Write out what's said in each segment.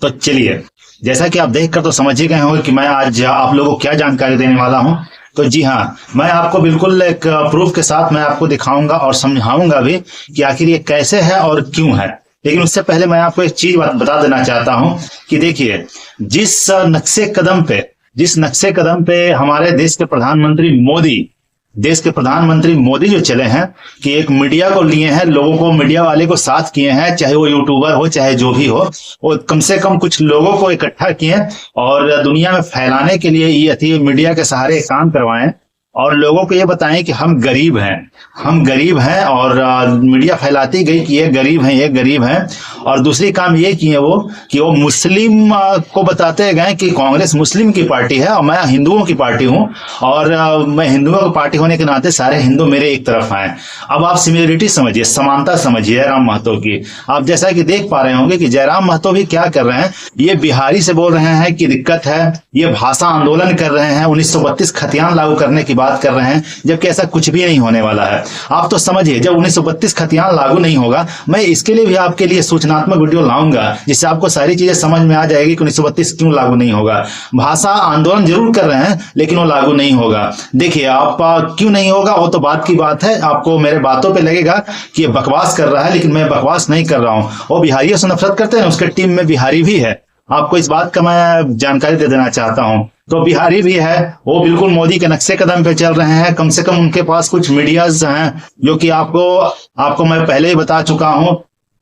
तो चलिए, जैसा कि आप देख कर तो समझ ही गए होंगे कि मैं आज आप लोगों को क्या जानकारी देने वाला हूं। तो जी हाँ, मैं आपको बिल्कुल एक प्रूफ के साथ मैं आपको दिखाऊंगा और समझाऊंगा भी कि आखिर ये कैसे है और क्यों है। लेकिन उससे पहले मैं आपको एक चीज बता देना चाहता हूं कि देखिए, जिस नक्शे कदम पे जिस नक्शे कदम पे हमारे देश के प्रधानमंत्री मोदी जो चले हैं कि एक मीडिया को लिए हैं, लोगों को, मीडिया वाले को साथ किए हैं, चाहे वो यूट्यूबर हो चाहे जो भी हो, वो कम से कम कुछ लोगों को इकट्ठा किए और दुनिया में फैलाने के लिए ये अति मीडिया के सहारे काम करवाएं और लोगों को ये बताएं कि हम गरीब हैं और मीडिया फैलाती गई कि ये गरीब हैं। और दूसरी काम ये किए वो कि वो मुस्लिम को बताते गए कि कांग्रेस मुस्लिम की पार्टी है और मैं हिंदुओं की पार्टी हूं और मैं हिंदुओं की पार्टी होने के नाते सारे हिंदू मेरे एक तरफ आए। अब आप सिमिलरिटी समझिए, समानता समझिए जयराम महतो की। आप जैसा कि देख पा रहे होंगे कि जयराम महतो भी क्या कर रहे हैं, ये बिहारी से बोल रहे हैं कि दिक्कत है, ये भाषा आंदोलन कर रहे हैं, 1932 खतियान लागू करने की बात कर रहे हैं, जबकि ऐसा कुछ भी नहीं होने वाला है। आप तो समझिए, जब 1932 खतियान लागू नहीं होगा, मैं इसके लिए भी आपके लिए सूचनात्मक वीडियो लाऊंगा जिससे आपको सारी चीजें समझ में आ जाएगी कि 1932 क्यों लागू नहीं होगा। भाषा आंदोलन जरूर कर रहे हैं लेकिन वो लागू नहीं होगा। देखिए, आप क्यों नहीं होगा वो तो बात की बात है, आपको मेरे बातों पे लगेगा कि ये बकवास कर रहा है, लेकिन मैं बकवास नहीं कर रहा हूं। वो बिहारियों से नफरत करते हैं, उसके टीम में बिहारी भी है, आपको इस बात का मैं जानकारी दे देना चाहता हूं। तो बिहारी भी है, वो बिल्कुल मोदी के नक्शे कदम पे चल रहे हैं। कम से कम उनके पास कुछ मीडियाज हैं जो कि आपको मैं पहले ही बता चुका हूं,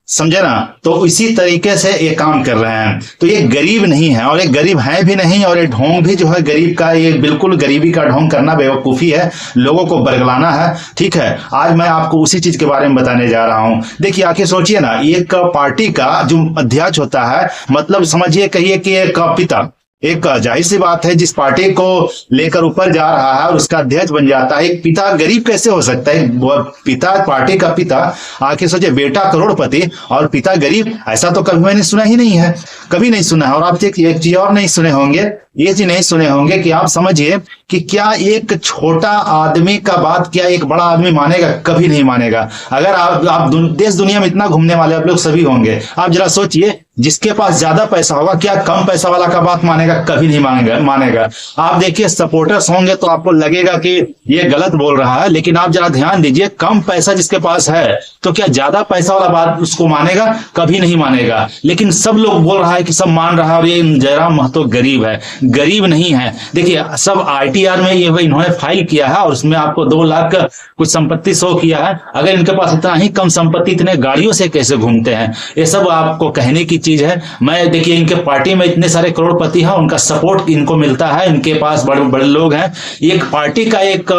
समझे ना। तो इसी तरीके से ये काम कर रहे हैं। तो ये गरीब नहीं है और ये गरीब है भी नहीं, और ये ढोंग भी जो है गरीब का, ये बिल्कुल गरीबी का ढोंग करना बेवकूफी है, लोगों को बरगलाना है। ठीक है, आज मैं आपको उसी चीज के बारे में बताने जा रहा हूं। देखिए, आखिर सोचिए ना, एक पार्टी का जो अध्यक्ष होता है, मतलब समझिए, कहिए कि एक पिता, एक जाहिर सी बात है, जिस पार्टी को लेकर ऊपर जा रहा है और उसका अध्यक्ष बन जाता है, एक पिता गरीब कैसे हो सकता है? वो पिता, पार्टी का पिता, आखिर सोचिए, बेटा करोड़पति और पिता गरीब, ऐसा तो कभी मैंने सुना ही नहीं है, कभी नहीं सुना है। और आप एक चीज और नहीं सुने होंगे, ये चीज नहीं सुने होंगे कि आप समझिए कि क्या एक छोटा आदमी का बात क्या एक बड़ा आदमी मानेगा? कभी नहीं मानेगा। अगर आप देश दुनिया में इतना घूमने वाले आप लोग सभी होंगे, आप जरा सोचिए, जिसके पास ज्यादा पैसा होगा क्या कम पैसा वाला का बात मानेगा? कभी नहीं मानेगा। आप देखिए, सपोर्टर्स होंगे तो आपको लगेगा कि ये गलत बोल रहा है, लेकिन आप जरा ध्यान दीजिए, कम पैसा जिसके पास है तो क्या ज्यादा पैसा वाला बात उसको मानेगा? कभी नहीं मानेगा। लेकिन सब लोग बोल रहा है कि सब मान रहा है और ये जयराम महतो गरीब है। गरीब नहीं है। देखिए, सब आईटीआर में ये इन्होंने फाइल किया है और उसमें आपको 2 लाख कुछ संपत्ति शो किया है। अगर इनके पास इतना ही कम संपत्ति, इतने गाड़ियों से कैसे घूमते हैं? ये सब आपको कहने की चीज है। मैं देखिए, इनके पार्टी में इतने सारे करोड़पति हैं, उनका सपोर्ट इनको मिलता है, इनके पास बड़े बड़े लोग हैं। एक पार्टी का एक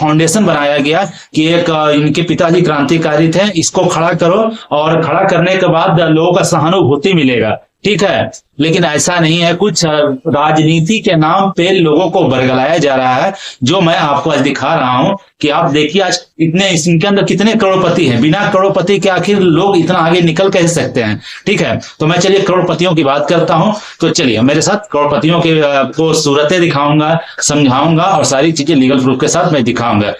फाउंडेशन बनाया गया कि एक इनके पिताजी क्रांतिकारी थे, इसको खड़ा करो और खड़ा करने के बाद लोगों का सहानुभूति मिलेगा। ठीक है, लेकिन ऐसा नहीं है। कुछ राजनीति के नाम पे लोगों को बरगलाया जा रहा है, जो मैं आपको आज दिखा रहा हूं कि आप देखिए, आज इतने इनके अंदर कितने करोड़पति हैं। बिना करोड़पति के आखिर लोग इतना आगे निकल कैसे सकते हैं? ठीक है, तो मैं चलिए करोड़पतियों की बात करता हूं। तो चलिए मेरे साथ करोड़पतियों के को सूरतें दिखाऊंगा, समझाऊंगा और सारी चीजें लीगल प्रूफ के साथ मैं दिखाऊंगा।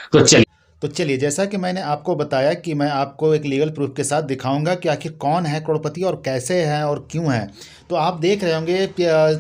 तो चलिए, जैसा कि मैंने आपको बताया कि मैं आपको एक लीगल प्रूफ के साथ दिखाऊंगा कि आखिर कौन है करोड़पति और कैसे है और क्यों है। तो आप देख रहे होंगे,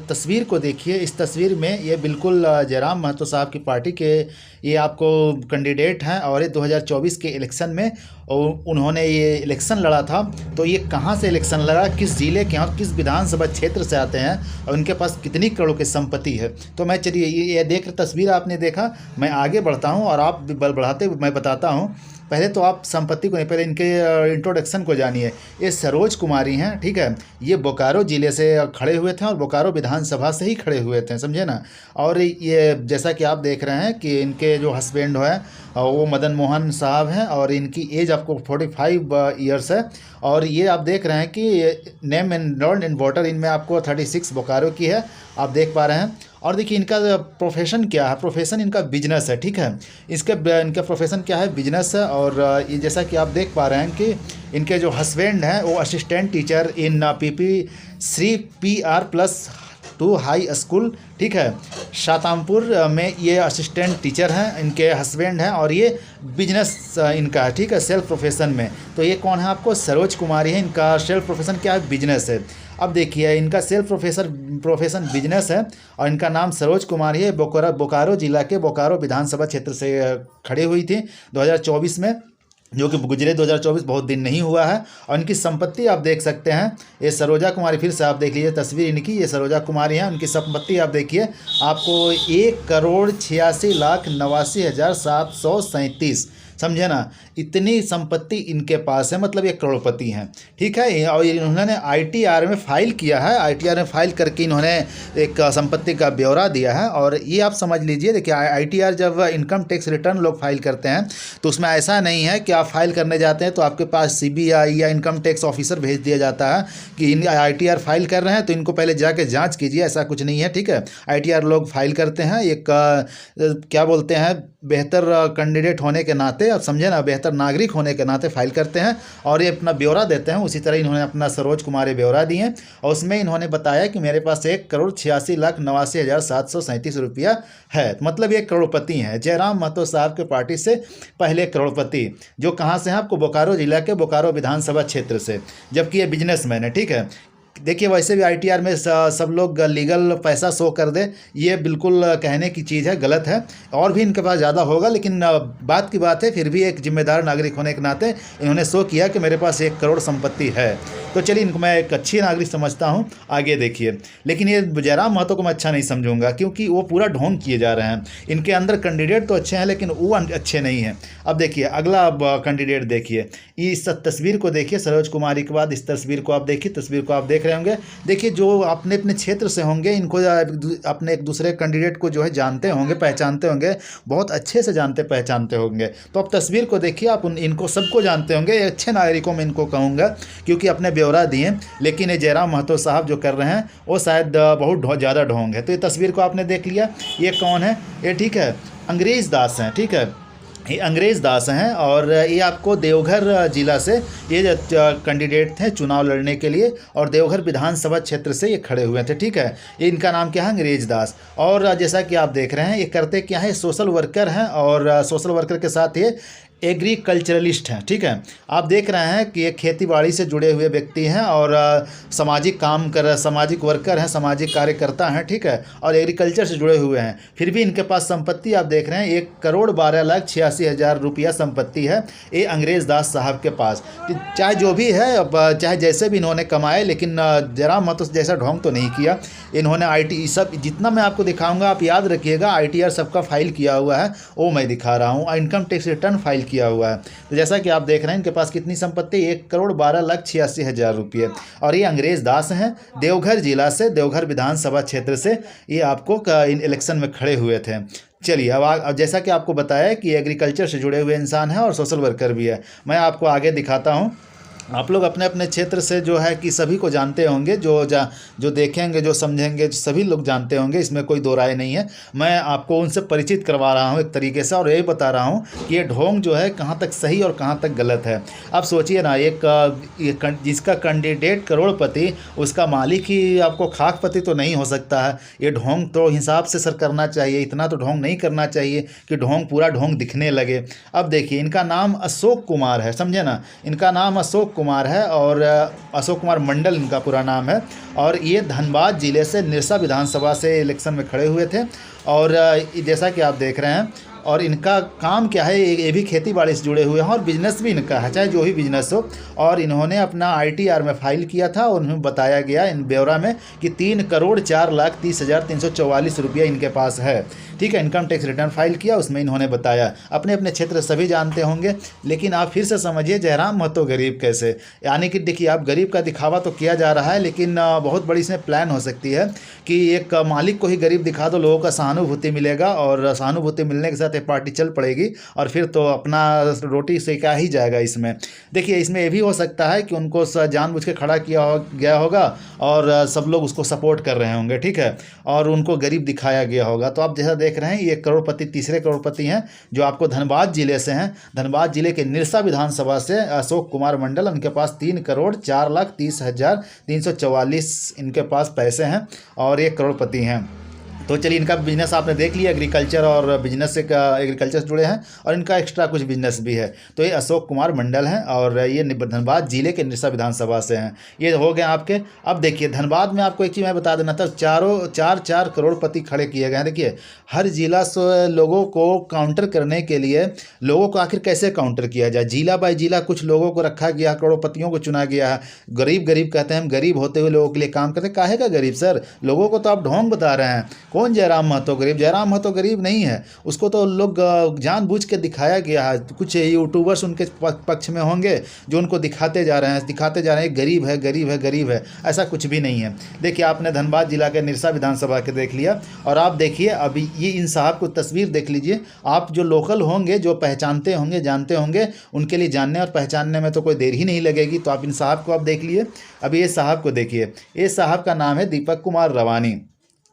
तस्वीर को देखिए। इस तस्वीर में ये बिल्कुल जयराम महतो साहब की पार्टी के ये आपको कैंडिडेट हैं और ये 2024 के इलेक्शन में उन्होंने ये इलेक्शन लड़ा था। तो ये कहाँ से इलेक्शन लड़ा, किस ज़िले के और किस विधानसभा क्षेत्र से आते हैं और उनके पास कितनी करोड़ों की संपत्ति है। तो मैं चलिए, ये देख तस्वीर आपने देखा, मैं आगे बढ़ता हूँ और आप बढ़ाते मैं बताता हूँ। पहले तो आप संपत्ति को नहीं, पहले इनके इंट्रोडक्शन को जानिए। ये सरोज कुमारी हैं, ठीक है। ये बोकारो ज़िले से खड़े हुए थे और बोकारो विधानसभा से ही खड़े हुए थे, समझे ना। और ये जैसा कि आप देख रहे हैं कि इनके जो हस्बैंड है वो मदन मोहन साहब हैं और इनकी एज आपको 45 ईयर्स है। और ये आप देख रहे हैं कि नेम एनरोल्ड इन वोटर इनमें आपको 36 बोकारो की है, आप देख पा रहे हैं। और देखिए, इनका प्रोफेशन क्या है, प्रोफेशन इनका बिजनेस है, ठीक है। इनका प्रोफेशन क्या है, बिजनेस है। और ये जैसा कि आप देख पा रहे हैं कि इनके जो हस्बैंड हैं वो असिस्टेंट टीचर इन PP Shri PR+2 high school, ठीक है, शातामपुर में ये असिस्टेंट टीचर हैं, इनके हस्बैंड हैं और ये बिजनेस इनका है, ठीक है, सेल्फ प्रोफेशन में। तो ये कौन है आपको? सरोज कुमारी है, इनका सेल्फ प्रोफेशन क्या है? बिजनेस है। अब देखिए इनका सेल्फ प्रोफेशन बिजनेस है और इनका नाम सरोज कुमारी है। बोकारो जिला के बोकारो विधानसभा क्षेत्र से खड़ी हुई थी 2024 में, जो कि गुजरे 2024 बहुत दिन नहीं हुआ है। और इनकी संपत्ति आप देख सकते हैं, ये सरोजा कुमारी, फिर से आप देख लीजिए तस्वीर इनकी, ये सरोजा कुमारी हैं। उनकी संपत्ति आप देखिए, आपको 1,86,89,737, समझे ना, इतनी संपत्ति इनके पास है, मतलब ये करोड़पति हैं, ठीक है। और इन्होंने आईटीआर में फाइल किया है, आईटीआर में फाइल करके इन्होंने एक संपत्ति का ब्यौरा दिया है। और ये आप समझ लीजिए, देखिए आईटीआर जब इनकम टैक्स रिटर्न लोग फाइल करते हैं तो उसमें ऐसा नहीं है कि आप फाइल करने जाते हैं तो आपके पास सीबीआई या इनकम टैक्स ऑफिसर भेज दिया जाता है कि इन आईटीआर फाइल कर रहे हैं तो इनको पहले जाके जाँच कीजिए, ऐसा कुछ नहीं है, ठीक है। आईटीआर लोग फाइल करते हैं एक क्या बोलते हैं, बेहतर कैंडिडेट होने के नाते, आप समझे ना, बेहतर नागरिक होने के नाते फाइल करते हैं और ये अपना ब्यौरा देते हैं। उसी तरह इन्होंने अपना सरोज कुमारी ब्यौरा दिए और उसमें इन्होंने बताया कि मेरे पास 1,86,89,737 रुपया है, मतलब ये करोड़पति हैं। जयराम महतो साहब के पार्टी से पहले करोड़पति, जो कहाँ से हैं आपको? बोकारो जिला के बोकारो विधानसभा क्षेत्र से, जबकि ये बिजनेसमैन है, ठीक है। देखिए वैसे भी आईटीआर में सब लोग लीगल पैसा शो कर दे, ये बिल्कुल कहने की चीज़ है, गलत है। और भी इनके पास ज़्यादा होगा, लेकिन बात की बात है, फिर भी एक जिम्मेदार नागरिक होने के नाते इन्होंने शो किया कि मेरे पास 1 करोड़ संपत्ति है। तो चलिए इनको मैं एक अच्छी नागरिक समझता हूँ, आगे देखिए। लेकिन ये जयराम महतो को मैं अच्छा नहीं समझूंगा, क्योंकि वो पूरा ढोंग किए जा रहे हैं। इनके अंदर कैंडिडेट तो अच्छे हैं लेकिन वो अच्छे नहीं हैं। अब देखिए अगला कैंडिडेट देखिए, इस तस्वीर को देखिए, सरोज कुमारी के बाद इस तस्वीर को आप देखिए, तस्वीर को आप देख रहे होंगे। देखिए जो अपने अपने क्षेत्र से होंगे, इनको अपने एक दूसरे कैंडिडेट को जो है जानते होंगे, पहचानते होंगे, बहुत अच्छे से जानते पहचानते होंगे। तो आप तस्वीर को देखिए, आप इनको सबको जानते होंगे, अच्छे नागरिकों में इनको कहूँगा, क्योंकि अपने ब्यौरा दिए। लेकिन ये जयराम महतो साहब जो कर रहे हैं वो शायद बहुत ज़्यादा ढोंग है। तो ये तस्वीर को आपने देख लिया, ये कौन है? ये ठीक है अंग्रेज दास हैं, ठीक है, ये अंग्रेज दास हैं और ये आपको देवघर जिला से ये कैंडिडेट थे चुनाव लड़ने के लिए और देवघर विधानसभा क्षेत्र से ये खड़े हुए थे, ठीक है। ये इनका नाम क्या है? अंग्रेज दास। और जैसा कि आप देख रहे हैं, ये करते क्या है? सोशल वर्कर हैं और सोशल वर्कर के साथ ये एग्रीकल्चरलिस्ट हैं, ठीक है। आप देख रहे हैं कि ये खेतीबाड़ी से जुड़े हुए व्यक्ति हैं और सामाजिक काम सामाजिक वर्कर हैं, सामाजिक कार्यकर्ता हैं, ठीक है, और एग्रीकल्चर से जुड़े हुए हैं। फिर भी इनके पास संपत्ति आप देख रहे हैं 1,12,86,000 रुपया संपत्ति है ये अंग्रेज दास साहब के पास। चाहे जो भी है, चाहे जैसे भी इन्होंने कमाए, लेकिन जयराम महतो जैसा ढोंग तो नहीं किया इन्होंने। आई सब जितना मैं आपको दिखाऊंगा आप याद रखिएगा, आईटीआर सबका फाइल किया हुआ है, वो मैं दिखा रहा हूँ, इनकम टैक्स रिटर्न फाइल किया हुआ है। तो जैसा कि आप देख रहे हैं इनके पास कितनी संपत्ति? 1,12,86,000 रुपये। और ये अंग्रेज दास हैं, देवघर जिला से, देवघर विधानसभा क्षेत्र से ये आपको इलेक्शन में खड़े हुए थे। चलिए अब जैसा कि आपको बताया कि एग्रीकल्चर से जुड़े हुए इंसान हैं और सोशल वर्कर भी है, मैं आपको आगे दिखाता हूँ। आप लोग अपने अपने क्षेत्र से जो है कि सभी को जानते होंगे, जो देखेंगे, जो समझेंगे, सभी लोग जानते होंगे, इसमें कोई दो राय नहीं है। मैं आपको उनसे परिचित करवा रहा हूं एक तरीके से और यही बता रहा हूं कि ये ढोंग जो है कहां तक सही और कहां तक गलत है। आप सोचिए ना, जिसका कैंडिडेट करोड़पति, उसका मालिक ही आपको खाकपति तो नहीं हो सकता है। ये ढोंग तो हिसाब से सर करना चाहिए, इतना तो ढोंग नहीं करना चाहिए कि ढोंग पूरा ढोंग दिखने लगे। अब देखिए इनका नाम अशोक कुमार है, समझे ना, इनका नाम अशोक कुमार है और अशोक कुमार मंडल इनका पूरा नाम है। और ये धनबाद जिले से निरसा विधानसभा से इलेक्शन में खड़े हुए थे। और जैसा कि आप देख रहे हैं, और इनका काम क्या है, ये भी खेती बाड़ी से जुड़े हुए हैं और बिजनेस भी इनका है, चाहे जो भी बिजनेस हो। और इन्होंने अपना आईटीआर में फाइल किया था और उन्हें बताया गया इन ब्यौरा में कि 3,04,30,344 रुपया इनके पास है, ठीक है। इनकम टैक्स रिटर्न फाइल किया, उसमें इन्होंने बताया। अपने अपने क्षेत्र सभी जानते होंगे, लेकिन आप फिर से समझिए जयराम महतो गरीब कैसे, यानी कि देखिए आप गरीब का दिखावा तो किया जा रहा है, लेकिन बहुत बड़ी इसमें प्लान हो सकती है कि एक मालिक को ही गरीब दिखा दो, लोगों का सहानुभूति मिलेगा और सहानुभूति मिलने के साथ पार्टी चल पड़ेगी और फिर तो अपना रोटी सेका ही जाएगा। इसमें देखिए, इसमें ये भी हो सकता है कि उनको जानबूझ के खड़ा किया गया होगा और सब लोग उसको सपोर्ट कर रहे होंगे, ठीक है, और उनको गरीब दिखाया गया होगा। तो आप जैसा देख रहे हैं, ये करोड़पति, तीसरे करोड़पति हैं जो आपको धनबाद जिले से हैं। धनबाद जिले के निरसा विधानसभा से अशोक कुमार मंडल, उनके पास 3,04,30,344 इनके पास पैसे हैं और ये करोड़पति हैं। तो चलिए, इनका बिजनेस आपने देख लिया, एग्रीकल्चर और बिजनेस से एग्रीकल्चर से जुड़े हैं और इनका एक्स्ट्रा कुछ बिजनेस भी है। तो ये अशोक कुमार मंडल हैं और ये धनबाद जिले के निरसा विधानसभा से हैं। ये हो गए आपके। अब देखिए, धनबाद में आपको एक चीज़ मैं बता देना था, चार करोड़पति खड़े किए गए हैं। देखिए, हर जिला से लोगों को काउंटर करने के लिए लोगों को आखिर कैसे काउंटर किया जाए, जिला बाय जिला कुछ लोगों को रखा गया, करोड़पतियों को चुना गया है। गरीब कहते हैं, हम गरीब होते हुए लोगों के लिए काम करते हैं। काहे का गरीब सर? लोगों को तो आप ढोंग बता रहे हैं। कौन जयराम महतो गरीब? जयराम महतो गरीब नहीं है, उसको तो लोग जानबूझ के दिखाया गया है। कुछ यूट्यूबर्स उनके पक्ष में होंगे जो उनको दिखाते जा रहे हैं गरीब है। ऐसा कुछ भी नहीं है। देखिए, आपने धनबाद जिला के निरसा विधानसभा के देख लिया और आप देखिए अभी ये इन साहब को तस्वीर देख लीजिए। आप जो लोकल होंगे, जो पहचानते होंगे, जानते होंगे, उनके लिए जानने और पहचानने में तो कोई देर ही नहीं लगेगी। तो आप इन साहब को आप देख लिए। अभी ये साहब को देखिए, ये साहब का नाम है दीपक कुमार रवानी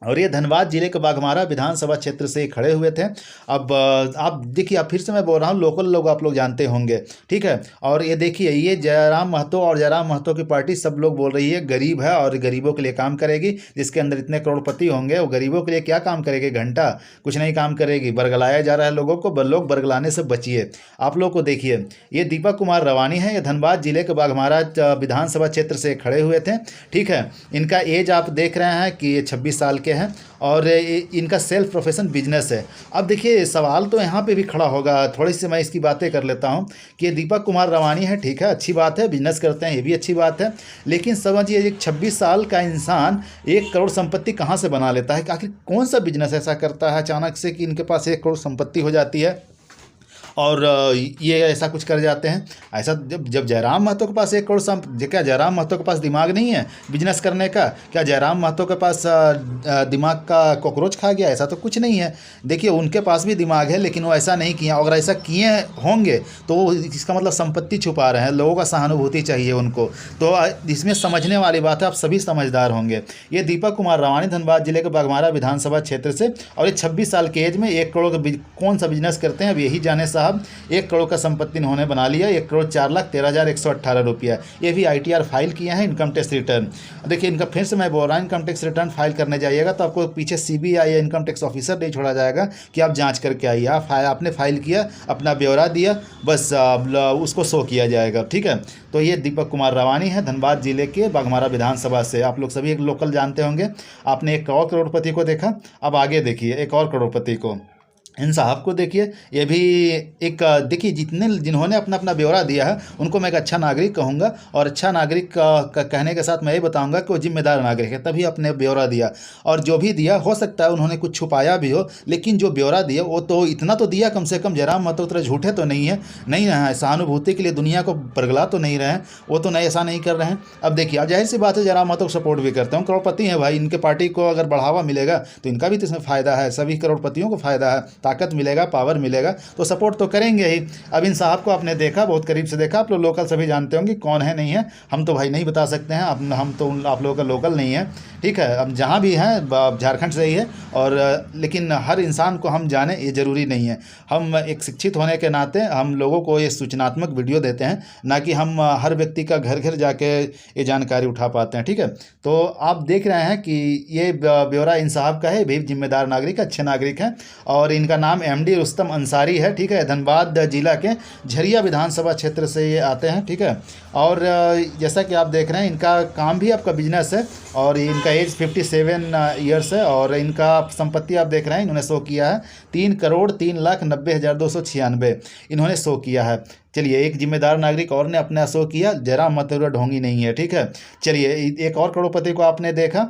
और ये धनबाद जिले के बाघमारा विधानसभा क्षेत्र से खड़े हुए थे। अब आप देखिए, अब फिर से मैं बोल रहा हूँ, लोकल लोग आप लोग जानते होंगे, ठीक है। और ये देखिए, ये जयराम महतो और जयराम महतो की पार्टी सब लोग बोल रही है गरीब है और गरीबों के लिए काम करेगी। जिसके अंदर इतने करोड़पति होंगे वो गरीबों के लिए क्या काम करेगी? घंटा कुछ नहीं काम करेगी। बरगलाया जा रहा है लोगों को, लोग बरगलाने से बचिए। आप लोग को देखिए, ये दीपक कुमार रवानी है, ये धनबाद जिले के बाघमारा विधानसभा क्षेत्र से खड़े हुए थे, ठीक है। इनका एज आप देख रहे हैं कि ये 26 साल के हैं और इनका सेल्फ प्रोफेशन बिजनेस है। अब देखिए, सवाल तो यहाँ पे भी खड़ा होगा, थोड़ी सी मैं इसकी बातें कर लेता हूँ कि दीपक कुमार रवानी है, ठीक है, अच्छी बात है, बिजनेस करते हैं, ये भी अच्छी बात है। लेकिन समझिए, एक 26 साल का इंसान 1 करोड़ संपत्ति कहाँ से बना लेता है? आखिर कौन सा बिजनेस ऐसा करता है अचानक से कि इनके पास 1 करोड़ संपत्ति हो जाती है और ये ऐसा कुछ कर जाते हैं? ऐसा जब जयराम महतो के पास 1 करोड़ क्या जयराम महतो के पास दिमाग नहीं है बिजनेस करने का? क्या जयराम महतो के पास दिमाग का कॉकरोच खा गया? ऐसा तो कुछ नहीं है। देखिए, उनके पास भी दिमाग है, लेकिन वो ऐसा नहीं किया। अगर ऐसा किए होंगे तो इसका मतलब संपत्ति छुपा रहे हैं, लोगों का सहानुभूति चाहिए उनको। तो इसमें समझने वाली बात है, आप सभी समझदार होंगे। ये दीपक कुमार रवानी धनबाद जिले के बाघमारा विधानसभा क्षेत्र से, और ये 26 साल के एज में 1 करोड़ का कौन सा बिजनेस करते हैं अब यही जाने साहब। 1 करोड़ का संपत्ति इन्होंने बना लिया, 1,04,13,118 रुपया। ये भी ITR फाइल किया है, इनकम टैक्स रिटर्न। देखिए, इनका फिर से मैं बोल रहा हूँ, इनकम टैक्स रिटर्न फाइल करने जाइएगा तो आपको पीछे CBI या इनकम टैक्स ऑफिसर नहीं छोड़ा जाएगा कि आप जांच करके आइए। आपने फाइल किया, अपना ब्यौरा दिया, बस उसको शो किया जाएगा, ठीक है। तो ये दीपक कुमार रवानी है, धनबाद जिले के बाघमारा विधानसभा से। आप लोग सभी एक लोकल जानते होंगे। आपने एक और करोड़पति को देखा, अब आगे देखिए एक और करोड़पति को। इन साहब को देखिए, ये भी एक देखिए, जिन्होंने अपना अपना ब्यौरा दिया है उनको मैं एक अच्छा नागरिक कहूँगा। और अच्छा नागरिक का कहने के साथ मैं ये बताऊँगा कि वो जिम्मेदार नागरिक है, तभी अपने ब्यौरा दिया। और जो भी दिया, हो सकता है उन्होंने कुछ छुपाया भी हो, लेकिन जो ब्यौरा दिया वो तो इतना तो दिया कम से कम। जयराम महतो तरह झूठे तो नहीं है, सहानुभूति के लिए दुनिया को बरगला तो नहीं रहे हैं, वो तो नहीं, ऐसा नहीं कर रहे हैं। अब देखिए, अब जाहिर सी बात है, जयराम महतो को सपोर्ट भी करते हैं, करोड़पति हैं भाई, इनके पार्टी को अगर बढ़ावा मिलेगा तो इनका भी तो इसमें फ़ायदा है, सभी करोड़पतियों को फ़ायदा है, ताकत मिलेगा, पावर मिलेगा, तो सपोर्ट तो करेंगे ही। अब इन साहब को आपने देखा, बहुत करीब से देखा, आप लोग लोकल सभी जानते होंगे कौन है नहीं है, हम तो भाई नहीं बता सकते हैं, हम तो आप लोगों का लोकल नहीं है, ठीक है। अब जहाँ भी हैं झारखंड से ही है, और लेकिन हर इंसान को हम जाने ये ज़रूरी नहीं है। हम एक शिक्षित होने के नाते हम लोगों को ये सूचनात्मक वीडियो देते हैं, ना कि हम हर व्यक्ति का घर घर जाके ये जानकारी उठा पाते हैं, ठीक है। तो आप देख रहे हैं कि ये ब्यौरा इन साहब का है, भी जिम्मेदार नागरिक, अच्छे नागरिक हैं, और इनका नाम MD रुस्तम अंसारी है, ठीक है। धनबाद जिला के झरिया विधानसभा क्षेत्र से ये आते हैं, ठीक है। और जैसा कि आप देख रहे हैं, इनका काम भी आपका बिजनेस है, और इनका एज 57 ईयर्स है, और इनका संपत्ति आप देख रहे हैं, इन्होंने शो किया है 3,90,90,296 इन्होंने शो किया है। चलिए, एक जिम्मेदार नागरिक और ने अपना शो किया, जयराम महतो ढोंगी नहीं है, ठीक है। चलिए, एक और करोड़पति को आपने देखा।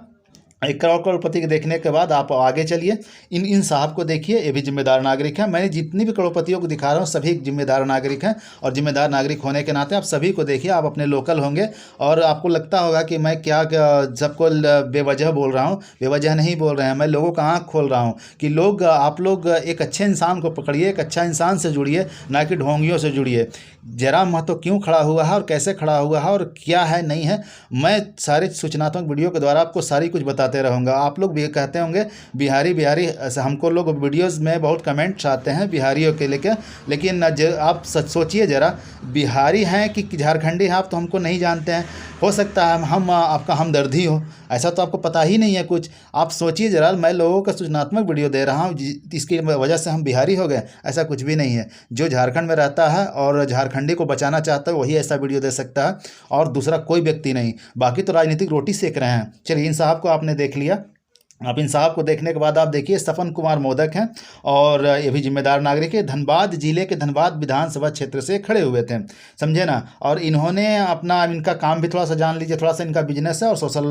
1 करोड़पति के देखने के बाद आप आगे चलिए, इन साहब को देखिए, ये भी जिम्मेदार नागरिक हैं। मैंने जितनी भी करोड़पतियों को दिखा रहा हूँ सभी जिम्मेदार नागरिक हैं, और जिम्मेदार नागरिक होने के नाते आप सभी को देखिए, आप अपने लोकल होंगे, और आपको लगता होगा कि मैं क्या सबको बेवजह बोल रहा हूँ। बेवजह नहीं बोल रहे हैं, मैं लोगों का आँख खोल रहा हूँ कि आप लोग एक अच्छे इंसान को पकड़िए, एक अच्छा इंसान से जुड़िए, ना कि ढोंगियों से जुड़िए। जयराम महतो क्यों खड़ा हुआ है और कैसे खड़ा हुआ है और क्या है नहीं है, मैं सारे सूचनात्मक वीडियो के द्वारा आपको सारी कुछ बताता बताते रहूँगा। आप लोग भी कहते होंगे बिहारी बिहारी, ऐसे हमको लोग वीडियोज़ में बहुत कमेंट्स आते हैं बिहारियों के लेकर, लेकिन आप सच सोचिए ज़रा, बिहारी हैं कि झारखंडी हैं आप तो हमको नहीं जानते हैं। हो सकता है हम आपका हमदर्दी हो, ऐसा तो आपको पता ही नहीं है कुछ। आप सोचिए ज़रा, मैं लोगों का सूचनात्मक वीडियो दे रहा हूँ इसकी वजह से हम बिहारी हो गए, ऐसा कुछ भी नहीं है। जो झारखंड में रहता है और झारखंडी को बचाना चाहता है वही ऐसा वीडियो दे सकता है, और दूसरा कोई व्यक्ति नहीं। बाकी तो राजनीतिक रोटी सेक रहे हैं। चलिए, इन साहब को आपने देख लिया। आप इन साहब को देखने के बाद आप देखिए, सपन कुमार मोदक हैं और ये भी जिम्मेदार नागरिक है। धनबाद जिले के धनबाद विधानसभा क्षेत्र से खड़े हुए थे, समझे ना। और इन्होंने अपना, इनका काम भी थोड़ा सा जान लीजिए, थोड़ा सा इनका बिजनेस है और सोशल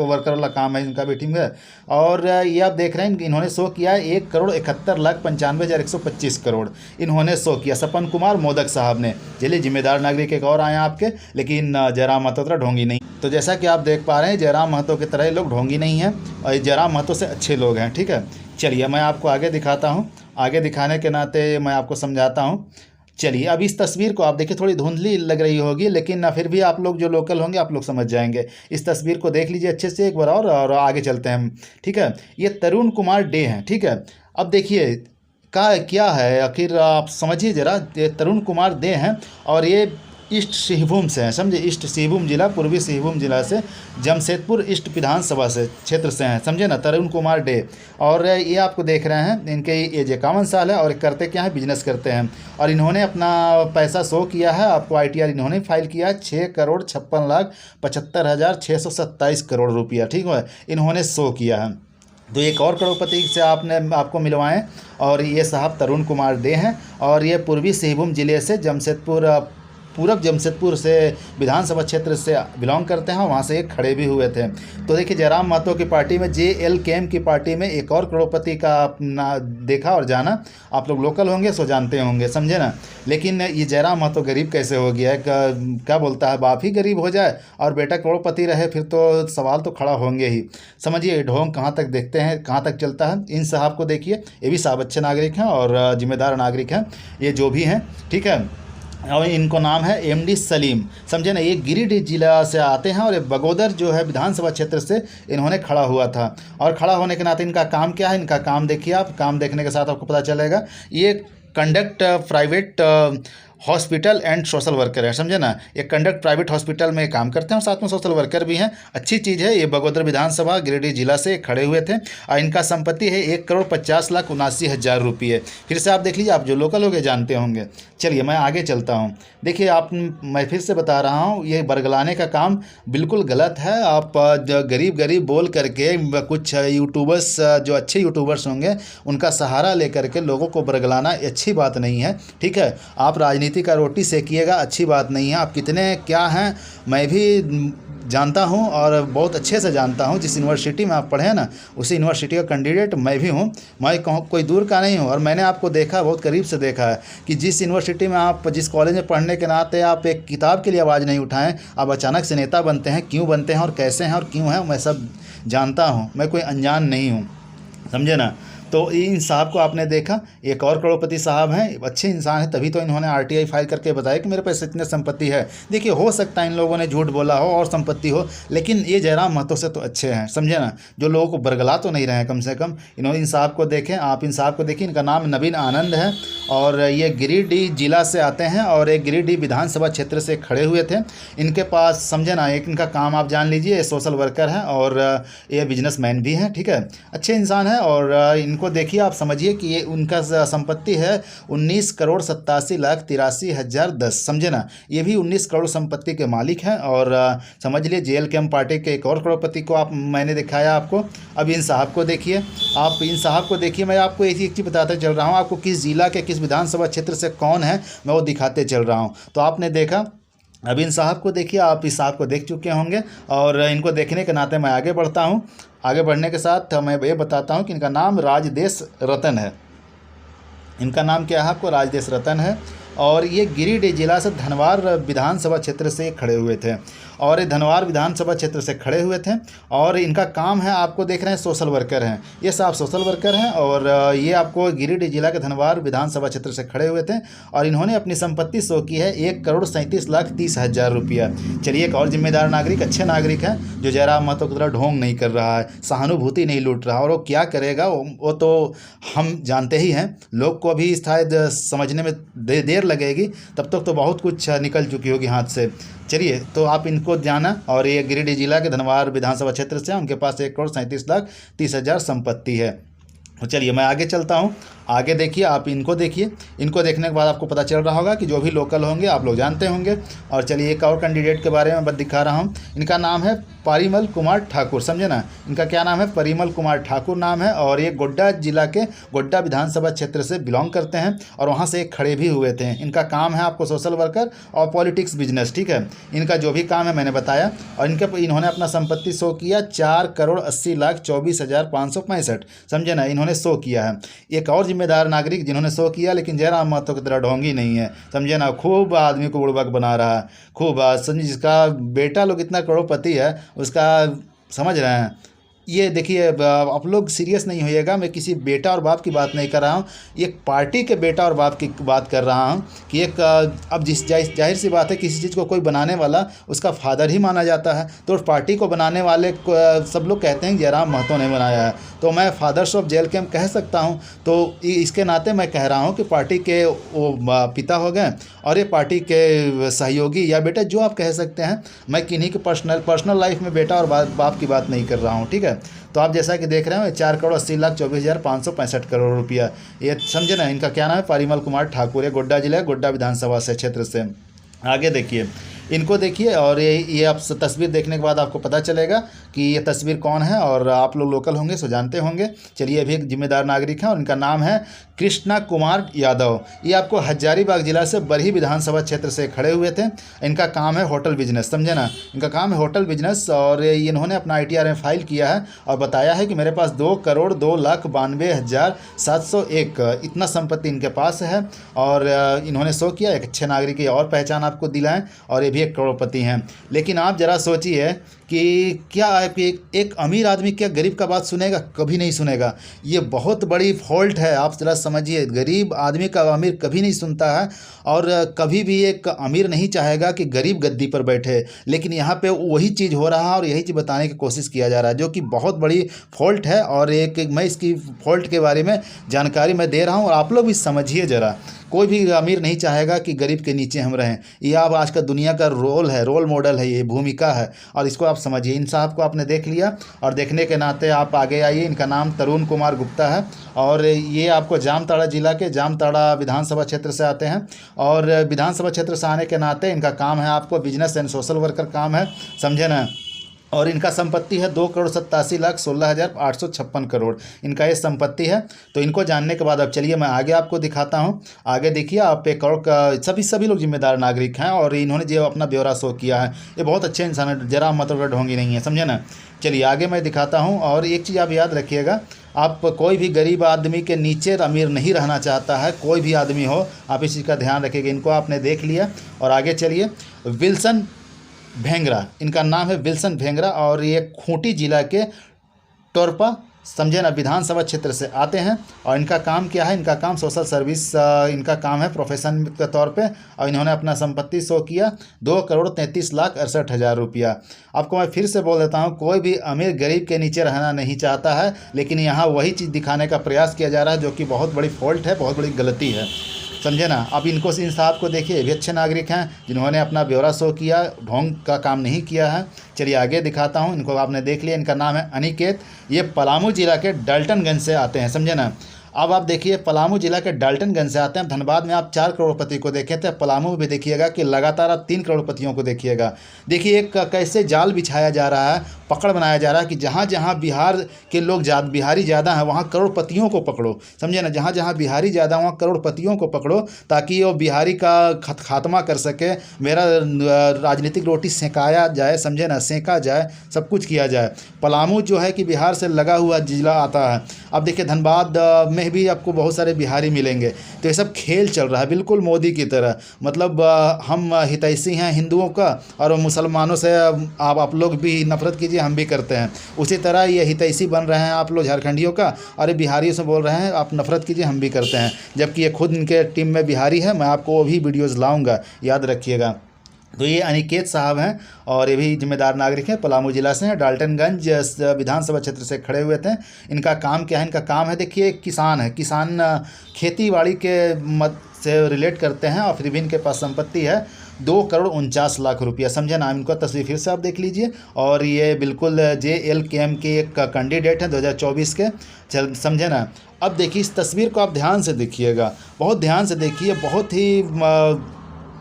वर्कर वाला काम है इनका भी, ठीक है। और ये आप देख रहे हैं, इन्होंने शो किया है 1,71,95,125 करोड़ इन्होंने शो किया, सपन कुमार मोदक साहब ने। चलिए, जिम्मेदार नागरिक एक और आए आपके, लेकिन जयराम महतो तरह ढोंगी नहीं। तो जैसा कि आप देख पा रहे हैं, जयराम महतो की तरह ये लोग ढोंगी नहीं हैं और जयराम महतो से अच्छे लोग हैं, ठीक है। चलिए, मैं आपको आगे दिखाता हूँ। आगे दिखाने के नाते मैं आपको समझाता हूँ। चलिए, अब इस तस्वीर को आप देखिए, थोड़ी धुंधली लग रही होगी, लेकिन फिर भी आप लोग जो लोकल होंगे आप लोग समझ जाएंगे। इस तस्वीर को देख लीजिए अच्छे से एक बार और आगे चलते हैं हम, ठीक है। ये तरुण कुमार डे हैं, ठीक है। अब देखिए क्या है आखिर, आप समझिए ज़रा। तरुण कुमार डे हैं और ये ईस्ट सिंहभूम से हैं, समझे। ईस्ट सिंहभूम जिला, पूर्वी सिंहभूम जिला से, जमशेदपुर ईस्ट विधानसभा से क्षेत्र से हैं, समझे ना। तरुण कुमार डे, और ये आपको देख रहे हैं, इनके एज 51 साल है और करते क्या है, बिजनेस करते हैं। और इन्होंने अपना पैसा शो किया है आपको, ITR इन्होंने फाइल किया है 6,56,75,627 करोड़ रुपया, ठीक है, इन्होंने शो किया है। तो एक और करोड़पति से आपको मिलवाएं, और ये साहब तरुण कुमार डे हैं और ये पूर्वी सिंहभूम जिले से पूरब जमशेदपुर से विधानसभा क्षेत्र से बिलोंग करते हैं, वहाँ से एक खड़े भी हुए थे। तो देखिए, जयराम महतो की पार्टी में, JLKM की पार्टी में एक और करोड़पति का अपना देखा और जाना। आप लोग लोकल होंगे सो जानते होंगे, समझे ना। लेकिन ये जयराम महतो गरीब कैसे हो गया है, क्या बोलता है, बाप ही गरीब हो जाए और बेटा करोड़पति रहे, फिर तो सवाल तो खड़ा होंगे ही। समझिए ढोंग कहाँ तक देखते हैं, कहाँ तक चलता है। इन साहब को देखिए, ये भी साहब अच्छे नागरिक हैं और जिम्मेदार नागरिक हैं, ये जो भी हैं, ठीक है। और इनको नाम है MD सलीम, समझे ना। ये गिरिडीह जिला से आते हैं और ये बगोदर जो है विधानसभा क्षेत्र से इन्होंने खड़ा हुआ था। और खड़ा होने के नाते इनका काम क्या है, इनका काम देखिए आप। काम देखने के साथ आपको पता चलेगा, ये conduct private hospital and social worker है, समझे ना। ये कंडक्ट प्राइवेट हॉस्पिटल में काम करते हैं और साथ में सोशल वर्कर भी हैं, अच्छी चीज़ है। ये बगोदर विधानसभा गिरिडीह जिला से खड़े हुए थे और इनका संपत्ति है 1,50,79,000 रुपये। फिर से आप देख लीजिए, आप जो लोकल हो गए जानते होंगे। चलिए, मैं आगे चलता हूँ। देखिए, मैं फिर से बता रहा हूँ, ये बरगलाने का काम बिल्कुल गलत है। आप गरीब बोल करके कुछ यूट्यूबर्स, जो अच्छे यूट्यूबर्स होंगे, उनका सहारा लेकर के लोगों को बरगलाना अच्छी बात नहीं है, ठीक है। आप राजनीति का रोटी सेकिएगा, अच्छी बात नहीं है। आप कितने क्या हैं, मैं भी जानता हूं और बहुत अच्छे से जानता हूं। जिस यूनिवर्सिटी में आप पढ़े ना, उसी यूनिवर्सिटी का कैंडिडेट मैं भी हूं। मैं कोई दूर का नहीं हूं और मैंने आपको देखा, बहुत करीब से देखा है कि जिस यूनिवर्सिटी में आप, जिस कॉलेज में पढ़ने के नाते आप एक किताब के लिए आवाज़ नहीं उठाएं, आप अचानक से नेता बनते हैं। क्यों बनते हैं और कैसे हैं और क्यों हैं, मैं सब जानता हूँ, मैं कोई अनजान नहीं हूँ, समझे ना। तो इन साहब को आपने देखा, एक और करोड़पति साहब हैं, अच्छे इंसान हैं, तभी तो इन्होंने RTI फाइल करके बताया कि मेरे पास इतने संपत्ति है। देखिए, हो सकता है इन लोगों ने झूठ बोला हो और संपत्ति हो, लेकिन ये जयराम महतो से तो अच्छे हैं, समझे ना। जो लोगों को बरगला तो नहीं रहे हैं कम से कम। इन्होंने इन साहब को देखें, आप इन साहब को देखिए, इनका नाम नवीन आनंद है और ये गिरिडीह जिला से आते हैं और एक गिरिडीह विधानसभा क्षेत्र से खड़े हुए थे। इनके पास, समझे ना, एक इनका काम आप जान लीजिए, सोशल वर्कर हैं और ये बिजनेसमैन भी हैं, ठीक है, अच्छे इंसान हैं। और इनको देखिए, आप समझिए कि ये उनका संपत्ति है 19,87,83,010, समझे ना। ये भी 19 करोड़ संपत्ति के मालिक हैं। और समझ लिए, JLKM पार्टी के एक और करोड़पति को मैंने दिखाया आपको। अब इन साहब को देखिए, आप इन साहब को देखिए। मैं आपको एक चीज़ बताते चल रहा हूँ, आपको किस जिला के, किस विधानसभा क्षेत्र से कौन है, मैं वो दिखाते चल रहा हूँ। तो आपने देखा, अब इन साहब को देखिए, आप इस साहब को देख चुके होंगे और इनको देखने के नाते मैं आगे बढ़ता हूँ। आगे बढ़ने के साथ मैं ये बताता हूँ कि इनका नाम राजदेश रतन है। इनका नाम क्या है आपको, राजदेश रतन है। और ये गिरिडीह जिला से धनबाद विधानसभा क्षेत्र से खड़े हुए थे। और ये धनवार विधानसभा क्षेत्र से खड़े हुए थे। और इनका काम है, आपको देख रहे हैं सोशल वर्कर हैं, ये साहब सोशल वर्कर हैं। और ये आपको गिरिडीह जिला के धनवार विधानसभा क्षेत्र से खड़े हुए थे और इन्होंने अपनी संपत्ति शो की है 1,37,30,000 रुपया। चलिए, एक और जिम्मेदार नागरिक, अच्छे नागरिक हैं जो जयराम महतो की तरह ढोंग नहीं कर रहा है, सहानुभूति नहीं लूट रहा। और वो क्या करेगा वो तो हम जानते ही हैं। लोग को अभी शायद समझने में देर लगेगी, तब तक तो बहुत कुछ निकल चुकी होगी हाथ से। चलिए, तो आप इनको जाना। और ये गिरिडीह जिला के धनवार विधानसभा क्षेत्र से, उनके पास 1,37,30,000 संपत्ति है। तो चलिए मैं आगे चलता हूँ। आगे देखिए, आप इनको देखिए। इनको देखने के बाद आपको पता चल रहा होगा कि जो भी लोकल होंगे आप लोग जानते होंगे। और चलिए, एक और कैंडिडेट के बारे में बस दिखा रहा हूँ। इनका नाम है परिमल कुमार ठाकुर, समझे ना। इनका क्या नाम है? परिमल कुमार ठाकुर नाम है। और ये गोड्डा जिला के गोड्डा विधानसभा क्षेत्र से बिलोंग करते हैं और वहाँ से एक खड़े भी हुए थे। इनका काम है आपको सोशल वर्कर और पॉलिटिक्स बिजनेस, ठीक है। इनका जो भी काम है मैंने बताया। और इन्होंने अपना संपत्ति शो किया 4,80,24,565, समझे ना। इन्होंने शो किया है। एक और जिम्मेदार नागरिक जिन्होंने शो किया, लेकिन जयराम महतो की तरह ढोंगी नहीं है, समझे ना। खूब आदमी को बुड़बक बना रहा है, खूब। समझिए, जिसका बेटा लोग इतना करोड़पति है, उसका समझ रहे हैं। ये देखिए, आप लोग सीरियस नहीं होइएगा, मैं किसी बेटा और बाप की बात नहीं कर रहा हूँ, एक पार्टी के बेटा और बाप की बात कर रहा हूँ कि एक अब जाहिर सी बात है, किसी चीज़ को कोई बनाने वाला उसका फादर ही माना जाता है। तो उस पार्टी को बनाने वाले सब लोग कहते हैं जयराम महतो ने बनाया है, तो मैं फादर्स ऑफ जेल कैंप कह सकता हूँ। तो इसके नाते मैं कह रहा हूँ कि पार्टी के वो पिता हो गए और ये पार्टी के सहयोगी या बेटा जो आप कह सकते हैं। मैं किन्हीं के पर्सनल लाइफ में बेटा और बाप की बात नहीं कर रहा हूँ, ठीक है। तो आप जैसा कि देख रहे हो 4,80,24,565 करोड़ रुपया, ये समझे ना। इनका क्या नाम है? परिमल कुमार ठाकुर, ये गोड्डा जिला गोड्डा विधानसभा से क्षेत्र से। आगे देखिए, इनको देखिए। और ये आप तस्वीर देखने के बाद आपको पता चलेगा कि ये तस्वीर कौन है। और आप लोग लोकल होंगे सो जानते होंगे। चलिए, अभी एक जिम्मेदार नागरिक हैं और इनका नाम है कृष्णा कुमार यादव। ये आपको हजारीबाग जिला से बरही विधानसभा क्षेत्र से खड़े हुए थे। इनका काम है होटल बिजनेस, समझे ना। इनका काम है होटल बिजनेस। और इन्होंने अपना ITR में फाइल किया है और बताया है कि मेरे पास 2,02,92,701 इतना संपत्ति इनके पास है। और इन्होंने शो किया। एक अच्छे नागरिक की और पहचान आपको दिलाएं, और ये भी एक करोड़पति हैं। लेकिन आप ज़रा सोचिए कि क्या है कि एक अमीर आदमी क्या गरीब का बात सुनेगा? कभी नहीं सुनेगा। ये बहुत बड़ी फॉल्ट है, आप ज़रा समझिए। गरीब आदमी का अमीर कभी नहीं सुनता है, और कभी भी एक अमीर नहीं चाहेगा कि गरीब गद्दी पर बैठे। लेकिन यहाँ पे वही चीज़ हो रहा है और यही चीज़ बताने की कोशिश किया जा रहा है, जो कि बहुत बड़ी फॉल्ट है। और मैं इसकी फॉल्ट के बारे में जानकारी मैं दे रहा हूँ, और आप लोग भी समझिए ज़रा। कोई भी अमीर नहीं चाहेगा कि गरीब के नीचे हम रहें। ये अब आज का दुनिया का रोल है, रोल मॉडल है, ये भूमिका है। और इसको आप समझिए। इन साहब को आपने देख लिया, और देखने के नाते आप आगे आइए। इनका नाम तरुण कुमार गुप्ता है, और ये आपको जामताड़ा जिला के जामताड़ा विधानसभा क्षेत्र से आते हैं। और विधानसभा क्षेत्र से आने के नाते इनका काम है आपको बिजनेस एंड सोशल वर्कर काम है, समझे ना। और इनका संपत्ति है 2,87,16,856 करोड़ इनका ये संपत्ति है। तो इनको जानने के बाद अब चलिए मैं आगे आपको दिखाता हूँ। आगे देखिए, आप एक और सभी लोग जिम्मेदार नागरिक हैं, और इन्होंने जो अपना ब्यौरा शो किया है, ये बहुत अच्छे इंसान है। जयराम महतो ढोंगी नहीं है, समझे ना। चलिए आगे मैं दिखाता हूँ। और एक चीज़ आप याद रखिएगा, आप कोई भी गरीब आदमी के नीचे अमीर नहीं रहना चाहता है, कोई भी आदमी हो, आप इस चीज़ का ध्यान रखिएगा। इनको आपने देख लिया। और आगे चलिए, विल्सन भेंगरा, इनका नाम है विल्सन भेंगरा, और ये खूंटी जिला के टोरपा, समझे ना, विधानसभा क्षेत्र से आते हैं। और इनका काम क्या है? इनका काम सोशल सर्विस, इनका काम है प्रोफेशन के तौर पे। और इन्होंने अपना संपत्ति शो किया 2,33,68,000 रुपया। आपको मैं फिर से बोल देता हूँ, कोई भी अमीर गरीब के नीचे रहना नहीं चाहता है, लेकिन यहाँ वही चीज़ दिखाने का प्रयास किया जा रहा है, जो कि बहुत बड़ी फॉल्ट है, बहुत बड़ी गलती है, समझे ना। अब इन साहब को देखिए, भी अच्छे नागरिक हैं जिन्होंने अपना ब्यौरा शो किया, ढोंग का काम नहीं किया है। चलिए आगे दिखाता हूं। इनको आपने देख लिया। इनका नाम है अनिकेत, ये पलामू जिला के डाल्टनगंज से आते हैं, समझे ना। अब आप देखिए, पलामू जिला के डाल्टनगंज से आते हैं। धनबाद में आप 4 करोड़पति को देखें, तो पलामू में भी देखिएगा कि लगातार आप 3 करोड़पतियों को देखिएगा। देखिए एक कैसे जाल बिछाया जा रहा है, पकड़ बनाया जा रहा है कि जहाँ जहाँ बिहार के लोग बिहारी ज़्यादा हैं वहाँ करोड़पतियों को पकड़ो, समझे ना। जहाँ जहाँ बिहारी ज़्यादा वहाँ करोड़पतियों को पकड़ो, ताकि वो बिहारी का खात्मा कर सके। मेरा राजनीतिक रोटी सेकाया जाए, समझे ना, सेका जाए, सब कुछ किया जाए। पलामू जो है कि बिहार से लगा हुआ जिला आता है। अब देखिए, धनबाद में में भी आपको बहुत सारे बिहारी मिलेंगे। तो ये सब खेल चल रहा है बिल्कुल मोदी की तरह। मतलब हम हितैषी हैं हिंदुओं का और मुसलमानों से आप लोग भी नफरत कीजिए, हम भी करते हैं। उसी तरह ये हितैषी बन रहे हैं आप लोग झारखंडियों का, और बिहारियों से बोल रहे हैं आप नफरत कीजिए, हम भी करते हैं, जबकि ये खुद इनके टीम में बिहारी है। मैं आपको वो भी वीडियोज़ लाऊँगा, याद रखिएगा। तो ये अनिकेत साहब हैं और ये भी जिम्मेदार नागरिक हैं, पलामू जिला से हैं, डाल्टनगंज विधानसभा क्षेत्र से खड़े हुए थे। इनका काम क्या है? इनका काम है, देखिए किसान है, किसान खेती बाड़ी के मत से रिलेट करते हैं और फिर भी इनके पास संपत्ति है 2,49,00,000 रुपया, समझे ना। इनका तस्वीर फिर से आप देख लीजिए। और ये बिल्कुल JLKM के एक कैंडिडेट हैं 2024 के, चल समझे ना। अब देखिए इस तस्वीर को आप ध्यान से देखिएगा, बहुत ध्यान से देखिए, बहुत ही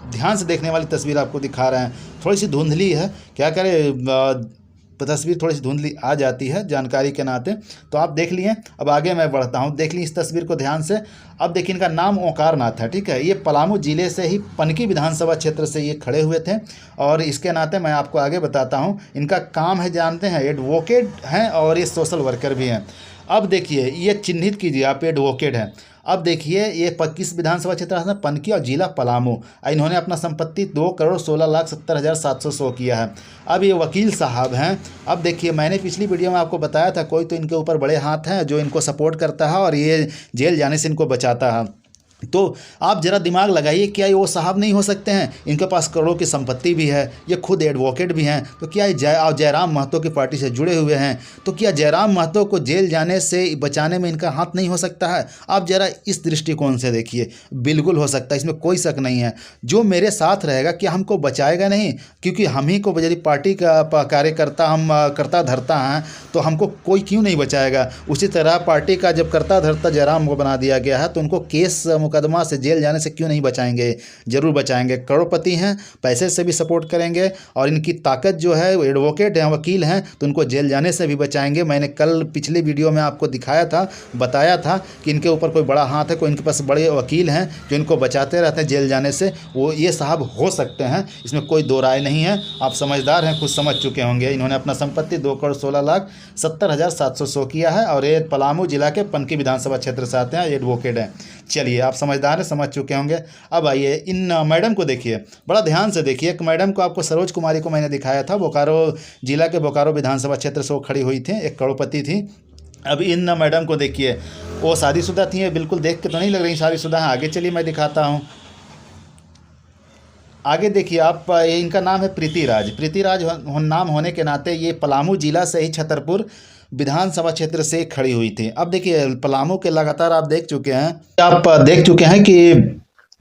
ध्यान से देखने वाली तस्वीर आपको दिखा रहे हैं। थोड़ी सी धुंधली है, क्या करें, तस्वीर थोड़ी सी धुंधली आ जाती है जानकारी के नाते, तो आप देख लिए। अब आगे मैं बढ़ता हूँ, देख ली इस तस्वीर को ध्यान से। अब देखिए इनका नाम ओंकार नाथ है, ठीक है। ये पलामू जिले से ही पनकी विधानसभा क्षेत्र से ये खड़े हुए थे, और इसके नाते मैं आपको आगे बताता हूँ। इनका काम है, जानते हैं, एडवोकेट हैं और ये सोशल वर्कर भी हैं। अब देखिए ये चिन्हित कीजिए आप, एडवोकेट हैं। अब देखिए ये 25 विधानसभा क्षेत्र है, पनकी और जिला पलामू। इन्होंने अपना संपत्ति 2,16,70,700 किया है। अब ये वकील साहब हैं। अब देखिए मैंने पिछली वीडियो में आपको बताया था, कोई तो इनके ऊपर बड़े हाथ हैं जो इनको सपोर्ट करता है और ये जेल जाने से इनको बचाता है। तो आप ज़रा दिमाग लगाइए, क्या ये वो साहब नहीं हो सकते हैं? इनके पास करोड़ों की संपत्ति भी है, ये खुद एडवोकेट भी हैं। तो क्या जयराम महतो की पार्टी से जुड़े हुए हैं? तो क्या जयराम महतो को जेल जाने से बचाने में इनका हाथ नहीं हो सकता है? आप ज़रा इस दृष्टिकोण से देखिए, बिल्कुल हो सकता है, इसमें कोई शक नहीं है। जो मेरे साथ रहेगा क्या हमको बचाएगा नहीं? क्योंकि हम ही को यदि पार्टी का कार्यकर्ता हम करता धरता हैं तो हमको कोई क्यों नहीं बचाएगा? उसी तरह पार्टी का जब करता धरता जयराम को बना दिया गया है तो उनको केस मुकदमा से जेल जाने से क्यों नहीं बचाएंगे? जरूर बचाएंगे। करोड़पति हैं, पैसे से भी सपोर्ट करेंगे, और इनकी ताकत जो है, एडवोकेट हैं, वकील हैं, तो उनको जेल जाने से भी बचाएंगे। मैंने कल पिछले वीडियो में आपको दिखाया था, बताया था कि इनके ऊपर कोई बड़ा हाथ है, कोई इनके पास बड़े वकील हैं जो इनको बचाते रहते हैं जेल जाने से। वो ये साहब हो सकते हैं, इसमें कोई दो राय नहीं है। आप समझदार हैं, खुद समझ चुके होंगे। इन्होंने अपना संपत्ति 2,16,70,700 किया है, और ये पलामू जिला के पनकी विधानसभा क्षेत्र से आते हैं, एडवोकेट हैं। चलिए आप समझदार हैं, समझ चुके होंगे। अब आइए इन मैडम को देखिए, बड़ा ध्यान से देखिए। एक मैडम को आपको सरोज कुमारी को मैंने दिखाया था, बोकारो जिला के बोकारो विधानसभा क्षेत्र से वो खड़ी हुई थी, एक करोड़पति थी। अब इन मैडम को देखिए, वो शादीशुदा थी, बिल्कुल देख के तो नहीं लग रही शादीशुदा हैं। आगे चलिए मैं दिखाता हूँ, आगे देखिए आप। इनका नाम है प्रीति राज। प्रीति राज नाम होने के नाते ये पलामू जिला से ही छतरपुर विधानसभा क्षेत्र से खड़ी हुई थी। अब देखिए पलामू के लगातार आप देख चुके हैं कि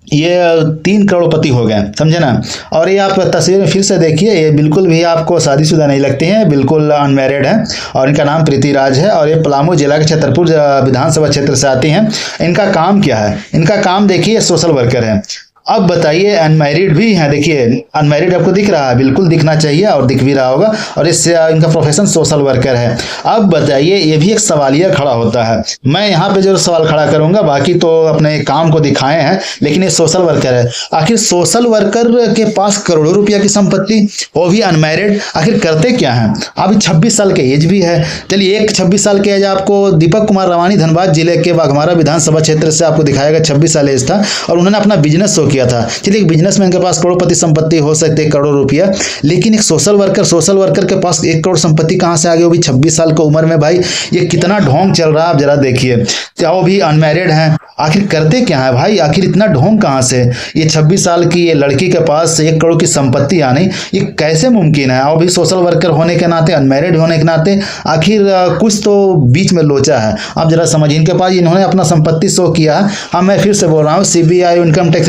ये 3 करोड़पति हो गए, समझे ना। और ये आप तस्वीर में फिर से देखिए, ये बिल्कुल भी आपको शादीशुदा नहीं लगती हैं, बिल्कुल अनमैरिड है, और इनका नाम प्रीति राज है, और ये पलामू जिला के छतरपुर विधानसभा क्षेत्र से आती हैं। इनका काम क्या है? इनका काम देखिए, सोशल वर्कर है। अब बताइए, अनमैरिड भी हैं, देखिए अनमैरिड आपको दिख रहा है, बिल्कुल दिखना चाहिए और दिख भी रहा होगा, और इससे इनका प्रोफेशन सोशल वर्कर है। अब बताइए, ये भी एक सवालिया खड़ा होता है। मैं यहाँ पे जो सवाल खड़ा करूंगा, बाकी तो अपने काम को दिखाए हैं, लेकिन ये सोशल वर्कर है। आखिर सोशल वर्कर के पास करोड़ों रुपया की संपत्ति, वो भी अनमैरिड, आखिर करते क्या हैं? अभी 26 साल के एज भी है। चलिए एक 26 साल के एज आपको दीपक कुमार रवानी धनबाद जिले के बाघमारा विधानसभा क्षेत्र से आपको दिखाएगा, 26 साल एज था, और उन्होंने अपना बिजनेस किया था। चलिए एक बिजनेसमैन के पास करोड़पति संपत्ति हो सकती है, करोड़ों रुपया, लेकिन एक सोशल वर्कर के पास 1 करोड़ संपत्ति कहां से आ गई? वो भी 26 साल की उम्र में। भाई ये कितना ढोंग चल रहा है, आप जरा देखिए। क्या वो भी अनमैरिड हैं? आखिर करते क्या है भाई? आखिर इतना ढोंग कहां से? ये 26 साल की ये लड़की के पास 1 करोड़ की संपत्ति आनी, ये कैसे मुमकिन है? और भी सोशल वर्कर होने के नाते, अनमैरिड होने के नाते, आखिर कुछ तो बीच में लोचा है। आप जरा समझिए, इनके पास इन्होंने अपना संपत्ति शो किया है। हाँ, मैं फिर से बोल रहा हूँ, CBI इनकम टैक्स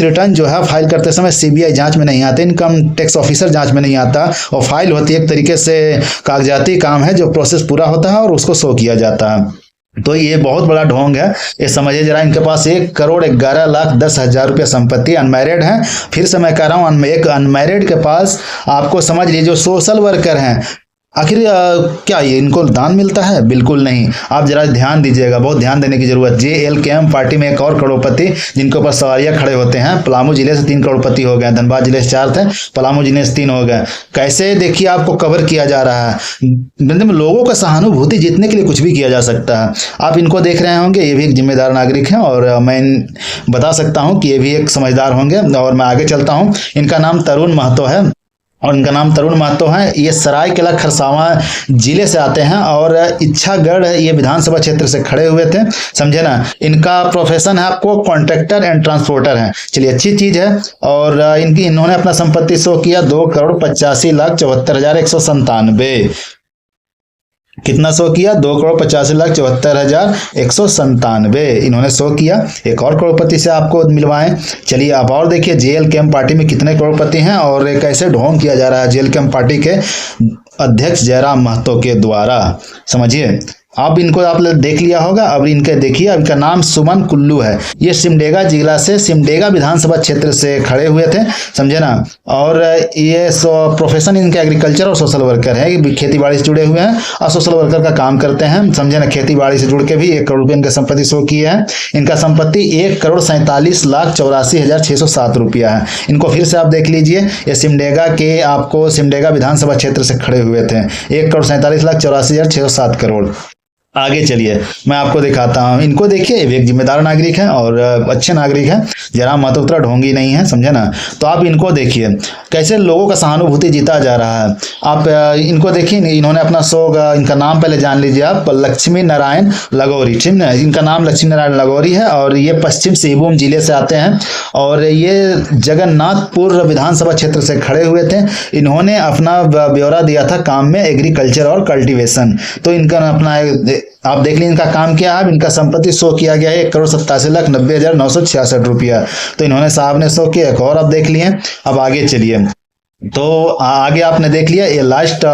रिटर्न जो है फाइल करते समय CBI जांच में नहीं आते, इनकम टैक्स ऑफिसर जांच में नहीं आता, और फाइल होती है एक तरीके से कागजाती काम है, जो प्रोसेस पूरा होता है और उसको शो किया जाता है। तो ये बहुत बड़ा ढोंग है, ये समझिए जरा। इनके पास 1,11,10,000 रुपया संपत्ति, अनमैरिड है। फिर से मैं कह रहा हूँ, एक अनमैरिड के पास, आपको समझ लीजिए, जो सोशल वर्कर हैं, आखिर क्या ये इनको दान मिलता है? बिल्कुल नहीं। आप जरा ध्यान दीजिएगा, बहुत ध्यान देने की जरूरत। JLKM पार्टी में एक और करोड़पति जिनके ऊपर सवालिया खड़े होते हैं, पलामू जिले से 3 करोड़पति हो गए, धनबाद जिले से 4 थे, पलामू जिले से 3 हो गए। कैसे देखिए आपको कवर किया जा रहा है। मतलब लोगों का सहानुभूति जीतने के लिए कुछ भी किया जा सकता है। आप इनको देख रहे होंगे, ये भी एक जिम्मेदार नागरिक हैं और मैं बता सकता हूँ कि ये भी एक समझदार होंगे। और मैं आगे चलता हूँ। इनका नाम तरुण महतो है और इनका नाम तरुण महतो है। ये सरायकेला खरसावां जिले से आते हैं और इच्छागढ़ ये विधानसभा क्षेत्र से खड़े हुए थे, समझे ना। इनका प्रोफेशन है आपको कॉन्ट्रैक्टर एंड ट्रांसपोर्टर है। चलिए, अच्छी चीज है। और इन्होंने अपना संपत्ति शो किया 2,85,74,197। कितना शो किया? 2,85,74,197 इन्होंने शो किया। एक और करोड़पति से आपको मिलवाएं। चलिए आप और देखिए JLKM पार्टी में कितने करोड़पति हैं और कैसे ढोंग किया जा रहा है JLKM पार्टी के अध्यक्ष जयराम महतो के द्वारा, समझिए। अब इनको आपने देख लिया होगा। अब इनके देखिए, अब इनका नाम सुमन कुल्लू है। ये सिमडेगा जिला से, सिमडेगा विधानसभा क्षेत्र से खड़े हुए थे, समझे ना। और ये प्रोफेशन इनका एग्रीकल्चर और सोशल वर्कर है। खेती बाड़ी से जुड़े हुए हैं और सोशल वर्कर का काम करते हैं, समझे ना। खेती बाड़ी से जुड़ के भी 1 करोड़ रुपये इनका संपत्ति शो किए हैं। इनका संपत्ति 1,47,84,607 रुपया है। इनको फिर से आप देख लीजिए। ये सिमडेगा के, आपको सिमडेगा विधानसभा क्षेत्र से खड़े हुए थे। 1,47,84,607 करोड़। आगे चलिए, मैं आपको दिखाता हूं। इनको देखिए, एक जिम्मेदार नागरिक हैं और अच्छे नागरिक हैं। जयराम महतो उतना ढोंगी नहीं है, समझे ना। तो आप इनको देखिए कैसे लोगों का सहानुभूति जीता जा रहा है। आप इनको देखिए, इन्होंने अपना शो, इनका नाम पहले जान लीजिए आप, लक्ष्मी नारायण लगौरी, ठीक है। इनका नाम लक्ष्मी नारायण लगौरी है और ये पश्चिम सिंहभूम जिले से आते हैं और ये जगन्नाथपुर विधानसभा क्षेत्र से खड़े हुए थे। इन्होंने अपना ब्यौरा दिया था काम में एग्रीकल्चर और कल्टीवेशन। तो इनका अपना आप देख लीजिए इनका काम क्या है। इनका संपत्ति शो किया गया है 1,87,90,966 रुपया। तो इन्होंने साहब ने शो किया। एक और आप देख लिए। अब आगे चलिए। तो आगे आपने देख लिया, ये लास्ट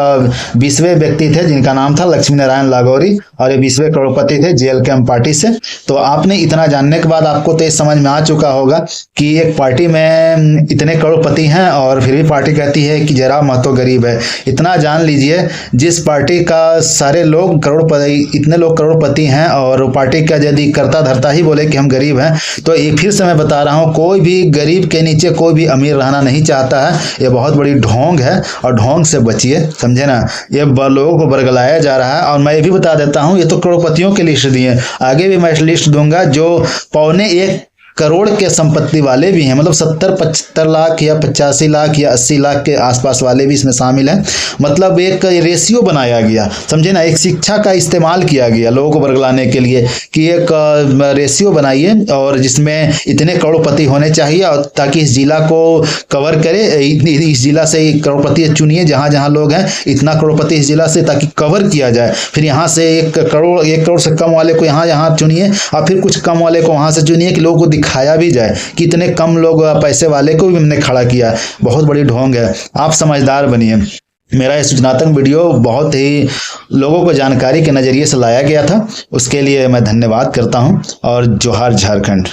20वें व्यक्ति थे जिनका नाम था लक्ष्मी नारायण लागौरी और ये 20वें करोड़पति थे JLKM पार्टी से। तो आपने इतना जानने के बाद आपको तो ये समझ में आ चुका होगा कि एक पार्टी में इतने करोड़पति हैं और फिर भी पार्टी कहती है कि जयराम महतो गरीब है। इतना जान लीजिए, जिस पार्टी का सारे लोग करोड़पति, इतने लोग करोड़पति हैं और पार्टी का यदि करता धरता ही बोले कि हम गरीब हैं, तो एक फिर से मैं बता रहा हूँ, कोई भी गरीब के नीचे कोई भी अमीर रहना नहीं चाहता है। ये बहुत बड़ी ढोंग है और ढोंग से बचिए, समझे ना। ये लोगों को बरगलाया जा रहा है। और मैं ये भी बता देता हूं, ये तो करोड़पतियों की लिस्ट दी है, आगे भी मैं लिस्ट दूंगा जो 1.25 करोड़ के संपत्ति वाले भी हैं। मतलब 70-75 लाख या 85 लाख या 80 लाख के आसपास वाले भी इसमें शामिल हैं। मतलब एक रेशियो बनाया गया, समझे ना। एक शिक्षा का इस्तेमाल किया गया लोगों को बरगलाने के लिए कि एक रेशियो बनाइए और जिसमें इतने करोड़पति होने चाहिए और ताकि इस जिला को कवर करे। इस जिला से करोड़पति चुनिए, जहाँ जहाँ लोग हैं इतना करोड़पति इस जिला से, ताकि कवर किया जाए। फिर यहाँ से 1 करोड़ से कम वाले को यहाँ चुनिए और फिर कुछ कम वाले को वहाँ से चुनिए कि लोगों को खाया भी जाए कि इतने कम लोग पैसे वाले को भी हमने खड़ा किया। बहुत बड़ी ढोंग है। आप समझदार बनिए। मेरा ये सूचनात्मक वीडियो बहुत ही लोगों को जानकारी के नज़रिए से लाया गया था, उसके लिए मैं धन्यवाद करता हूं और जोहार झारखंड।